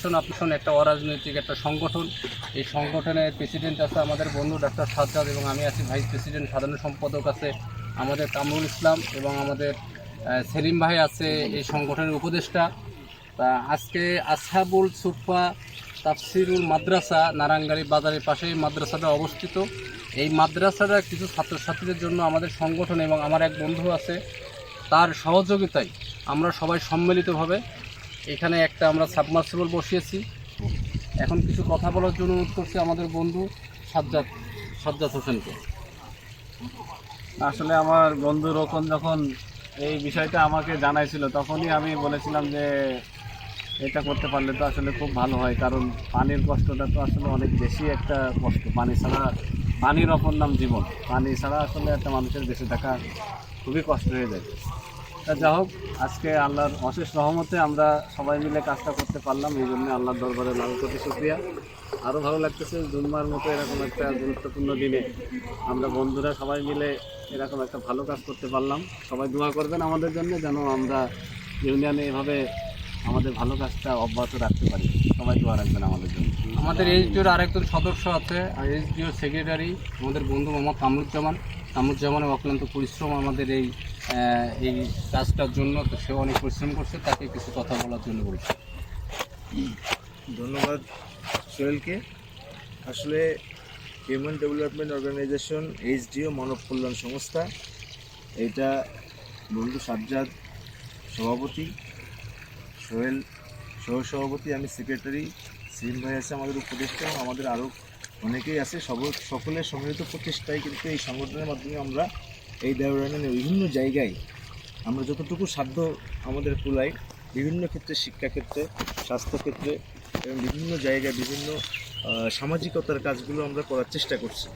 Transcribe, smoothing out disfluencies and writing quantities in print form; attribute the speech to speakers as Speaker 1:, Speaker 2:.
Speaker 1: Organisation আপনার একটা অরাজনৈতিক একটা সংগঠন। এই সংগঠনের প্রেসিডেন্ট আছে আমাদের বন্ধু ডাক্তার সাজ্জাদ এবং আমি আছি ভাইস প্রেসিডেন্ট, সাধারণ সম্পাদক আছে আমাদের কামরুল ইসলাম এবং আমাদের সেলিম ভাই আছে এই সংগঠনের উপদেষ্টা। তা আজকে আসহাবুল সুফা তাফসিরুল মাদ্রাসা নারায়ণগাড়ি বাজারের পাশে এই মাদ্রাসাটা অবস্থিত। এই মাদ্রাসাটা কিছু ছাত্রছাত্রীদের জন্য আমাদের সংগঠন এবং আমার এক বন্ধু আছে তার সহযোগিতায় আমরা সবাই সম্মিলিতভাবে এখানে একটা আমরা সাবমার্সিবল বসিয়েছি। এখন কিছু কথা বলার জন্য অনুরোধ করছি আমাদের বন্ধু সাজ্জাদ হোসেনকে।
Speaker 2: আসলে আমার বন্ধু রোকন যখন এই বিষয়টা আমাকে জানাইছিল তখনই আমি বলেছিলাম যে এটা করতে পারলে তো আসলে খুব ভালো হয়, কারণ পানির কষ্টটা তো আসলে অনেক বেশি একটা কষ্ট। পানি ছাড়া, পানির অপর নাম জীবন, পানি ছাড়া আসলে একটা মানুষের বেঁচে থাকা খুবই কষ্ট হয়ে যায়। তা যা হোক, আজকে আল্লাহর অশেষ রহমতে আমরা সবাই মিলে কাজটা করতে পারলাম, এই জন্য আল্লাহর দরবারে লাখ কোটি শুকরিয়া। আরও ভালো লাগতেছে জুম্মার মতো এরকম একটা গুরুত্বপূর্ণ দিনে আমরা বন্ধুরা সবাই মিলে এরকম একটা ভালো কাজ করতে পারলাম। সবাই দোয়া করবেন আমাদের জন্য, যেন আমরা ইউনিয়নে এভাবে আমাদের ভালো কাজটা অব্যাহত রাখতে পারি। সবাই দোয়া রাখবেন আমাদের জন্য।
Speaker 1: আমাদের এইচডিওর আরেকজন সদস্য আছে, এইচডিও সেক্রেটারি আমাদের বন্ধু মোহাম্মদ কামরুজ্জামানের অক্লান্ত পরিশ্রম আমাদের এই কাজটার জন্য, তো সে অনেক পরিশ্রম করছে, তাকে কিছু কথা বলার জন্য বলছি।
Speaker 3: ধন্যবাদ সোহেলকে। আসলে হিউম্যান ডেভেলপমেন্ট অর্গানাইজেশন এইচডিও মানব কল্যাণ সংস্থা, এটা বন্ধু সাজ্জাদ সভাপতি, সোহেল সহসভাপতি, আমি সেক্রেটারি, সিম ভাই আছে আমাদের উপদেষ্টা, এবং আমাদের আরও অনেকেই আছে। সকলের সম্মিলিত প্রচেষ্টায় কিন্তু এই সংগঠনের মাধ্যমে আমরা এই দেওরানের বিভিন্ন জায়গায় আমরা যতটুকু সাধ্য আমাদের কুলাই, বিভিন্ন ক্ষেত্রে, শিক্ষাক্ষেত্রে, স্বাস্থ্যক্ষেত্রে এবং বিভিন্ন জায়গায় বিভিন্ন সামাজিকতার কাজগুলো আমরা করার চেষ্টা করছি।